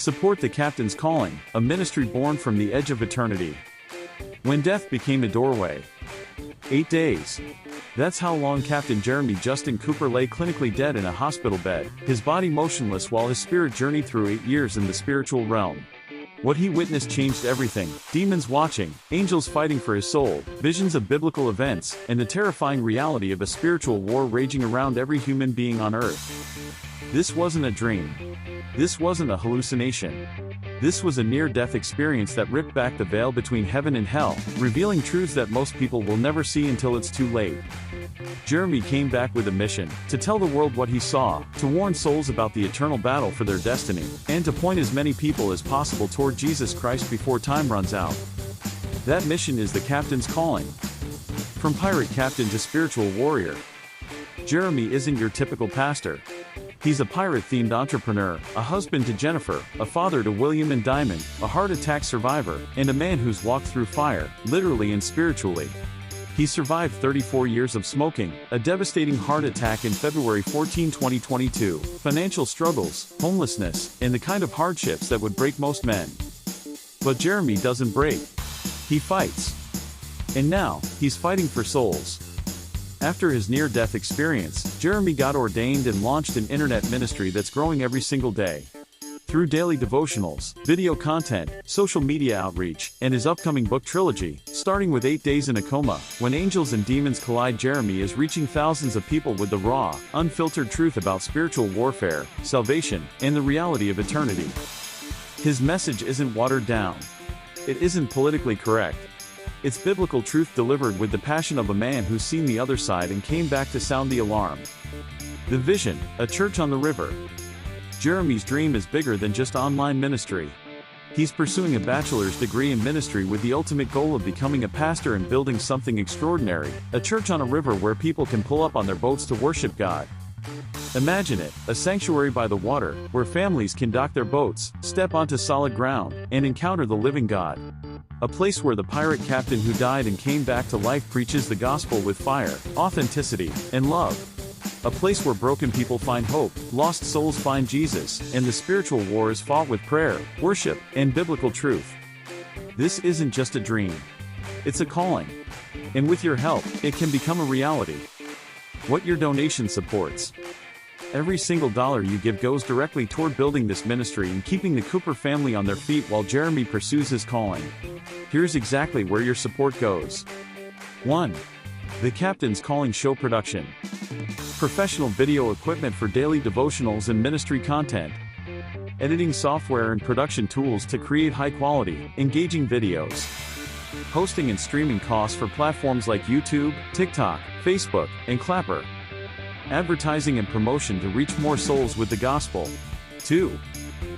Support the Captain's Calling, a ministry born from the edge of eternity. When death became a doorway. 8 days. That's how long Captain Jeremy Justin Cooper lay clinically dead in a hospital bed, his body motionless while his spirit journeyed through 8 years in the spiritual realm. What he witnessed changed everything: demons watching, angels fighting for his soul, visions of biblical events, and the terrifying reality of a spiritual war raging around every human being on earth. This wasn't a dream. This wasn't a hallucination. This was a near-death experience that ripped back the veil between heaven and hell, revealing truths that most people will never see until it's too late. Jeremy came back with a mission: to tell the world what he saw, to warn souls about the eternal battle for their destiny, and to point as many people as possible toward Jesus Christ before time runs out. That mission is the Captain's Calling. From pirate captain to spiritual warrior, Jeremy isn't your typical pastor. He's a pirate-themed entrepreneur, a husband to Jennifer, a father to William and Diamond, a heart attack survivor, and a man who's walked through fire, literally and spiritually. He survived 34 years of smoking, a devastating heart attack in February 14, 2022, financial struggles, homelessness, and the kind of hardships that would break most men. But Jeremy doesn't break. He fights. And now, he's fighting for souls. After his near-death experience, Jeremy got ordained and launched an internet ministry that's growing every single day. Through daily devotionals, video content, social media outreach, and his upcoming book trilogy, starting with 8 Days in a Coma, When Angels and Demons Collide, Jeremy is reaching thousands of people with the raw, unfiltered truth about spiritual warfare, salvation, and the reality of eternity. His message isn't watered down. It isn't politically correct. It's biblical truth delivered with the passion of a man who's seen the other side and came back to sound the alarm. The vision: a church on the river. Jeremy's dream is bigger than just online ministry. He's pursuing a bachelor's degree in ministry with the ultimate goal of becoming a pastor and building something extraordinary, a church on a river where people can pull up on their boats to worship God. Imagine it, a sanctuary by the water, where families can dock their boats, step onto solid ground, and encounter the living God. A place where the pirate captain who died and came back to life preaches the gospel with fire, authenticity, and love. A place where broken people find hope, lost souls find Jesus, and the spiritual war is fought with prayer, worship, and biblical truth. This isn't just a dream. It's a calling. And with your help, it can become a reality. What your donation supports. Every single dollar you give goes directly toward building this ministry and keeping the Cooper family on their feet while Jeremy pursues his calling. Here's exactly where your support goes. 1. The Captain's Calling Show Production. Professional video equipment for daily devotionals and ministry content. Editing software and production tools to create high-quality, engaging videos. Hosting and streaming costs for platforms like YouTube, TikTok, Facebook, and Clapper. Advertising and promotion to reach more souls with the gospel. 2.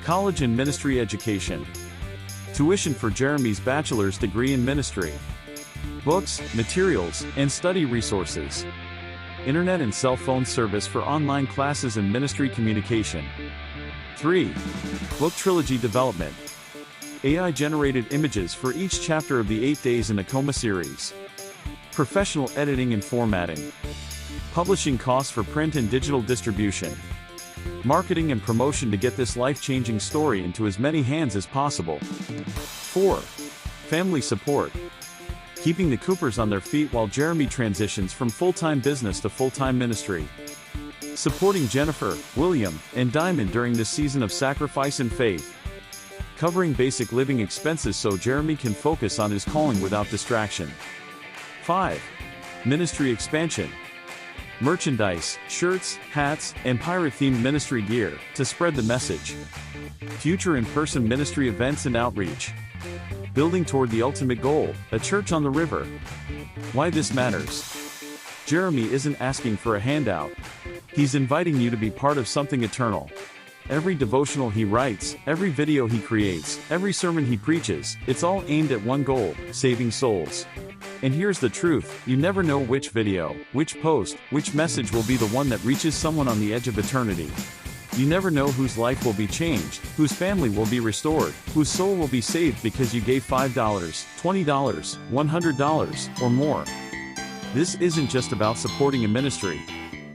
College and ministry education. Tuition for Jeremy's bachelor's degree in ministry. Books, materials, and study resources. Internet and cell phone service for online classes and ministry communication. 3. Book trilogy development. AI-generated images for each chapter of the 8 Days in a Coma series. Professional editing and formatting. Publishing costs for print and digital distribution. Marketing and promotion to get this life-changing story into as many hands as possible. 4. Family support. Keeping the Coopers on their feet while Jeremy transitions from full-time business to full-time ministry. Supporting Jennifer, William, and Diamond during this season of sacrifice and faith. Covering basic living expenses so Jeremy can focus on his calling without distraction. 5. Ministry expansion. Merchandise, shirts, hats, and pirate-themed ministry gear to spread the message. Future in-person ministry events and outreach. Building toward the ultimate goal, a church on the river. Why this matters. Jeremy isn't asking for a handout. He's inviting you to be part of something eternal. Every devotional he writes, every video he creates, every sermon he preaches, it's all aimed at one goal: saving souls. And here's the truth: you never know which video, which post, which message will be the one that reaches someone on the edge of eternity. You never know whose life will be changed, whose family will be restored, whose soul will be saved because you gave $5, $20, $100, or more. This isn't just about supporting a ministry.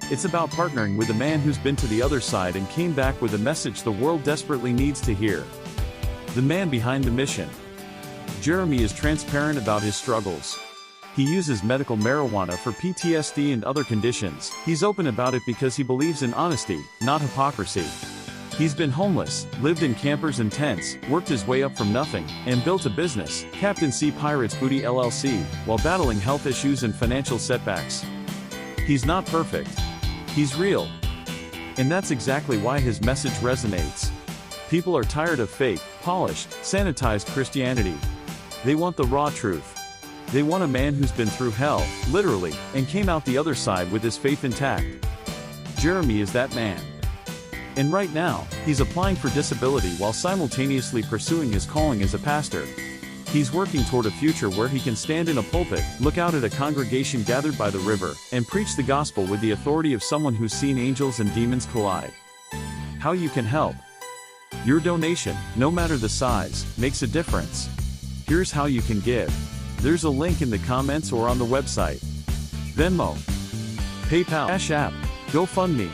It's about partnering with a man who's been to the other side and came back with a message the world desperately needs to hear. The man behind the mission. Jeremy is transparent about his struggles. He uses medical marijuana for PTSD and other conditions. He's open about it because he believes in honesty, not hypocrisy. He's been homeless, lived in campers and tents, worked his way up from nothing, and built a business, Captain C Pirates Booty LLC, while battling health issues and financial setbacks. He's not perfect. He's real. And that's exactly why his message resonates. People are tired of fake, polished, sanitized Christianity. They want the raw truth. They want a man who's been through hell, literally, and came out the other side with his faith intact. Jeremy is that man. And right now, he's applying for disability while simultaneously pursuing his calling as a pastor. He's working toward a future where he can stand in a pulpit, look out at a congregation gathered by the river, and preach the gospel with the authority of someone who's seen angels and demons collide. How you can help. Your donation, no matter the size, makes a difference. Here's how you can give. There's a link in the comments or on the website. Venmo, PayPal, Cash App, GoFundMe.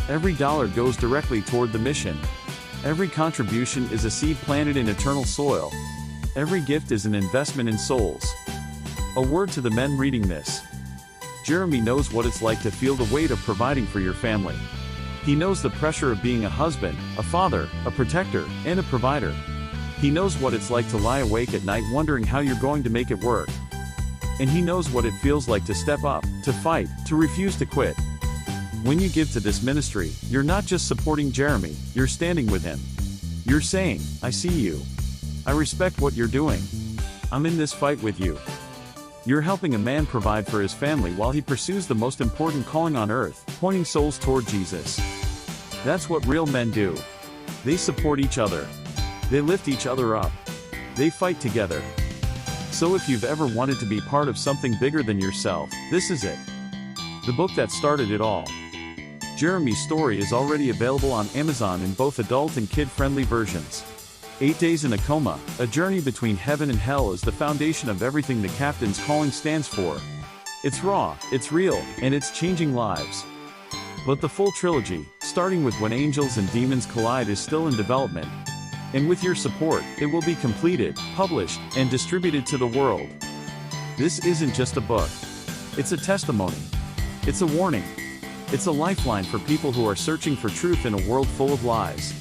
Every dollar goes directly toward the mission. Every contribution is a seed planted in eternal soil. Every gift is an investment in souls. A word to the men reading this. Jeremy knows what it's like to feel the weight of providing for your family. He knows the pressure of being a husband, a father, a protector, and a provider. He knows what it's like to lie awake at night wondering how you're going to make it work. And he knows what it feels like to step up, to fight, to refuse to quit. When you give to this ministry, you're not just supporting Jeremy, you're standing with him. You're saying, I see you. I respect what you're doing. I'm in this fight with you. You're helping a man provide for his family while he pursues the most important calling on earth, pointing souls toward Jesus. That's what real men do. They support each other. They lift each other up. They fight together. So if you've ever wanted to be part of something bigger than yourself, this is it. The book that started it all. Jeremy's story is already available on Amazon in both adult and kid-friendly versions. 8 Days in a Coma, A Journey Between Heaven and Hell is the foundation of everything the Captain's Calling stands for. It's raw, it's real, and it's changing lives. But the full trilogy, starting with When Angels and Demons Collide, is still in development. And with your support, it will be completed, published, and distributed to the world. This isn't just a book. It's a testimony. It's a warning. It's a lifeline for people who are searching for truth in a world full of lies.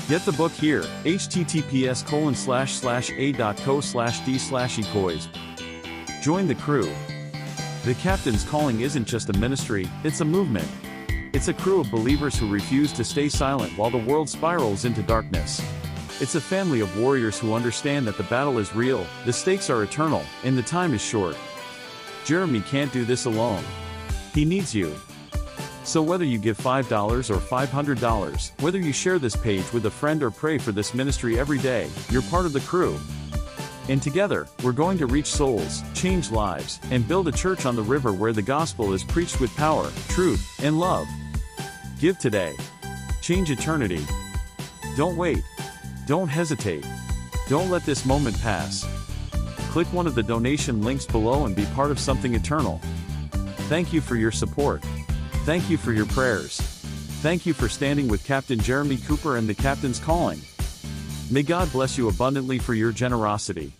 Get the book here, https://a.co/d/ecoys. Join the crew. The Captain's Calling isn't just a ministry, it's a movement. It's a crew of believers who refuse to stay silent while the world spirals into darkness. It's a family of warriors who understand that the battle is real, the stakes are eternal, and the time is short. Jeremy can't do this alone. He needs you. So whether you give $5 or $500, whether you share this page with a friend or pray for this ministry every day, you're part of the crew. And together, we're going to reach souls, change lives, and build a church on the river where the gospel is preached with power, truth, and love. Give today. Change eternity. Don't wait. Don't hesitate. Don't let this moment pass. Click one of the donation links below and be part of something eternal. Thank you for your support. Thank you for your prayers. Thank you for standing with Captain Jeremy Cooper and the Captain's Calling. May God bless you abundantly for your generosity.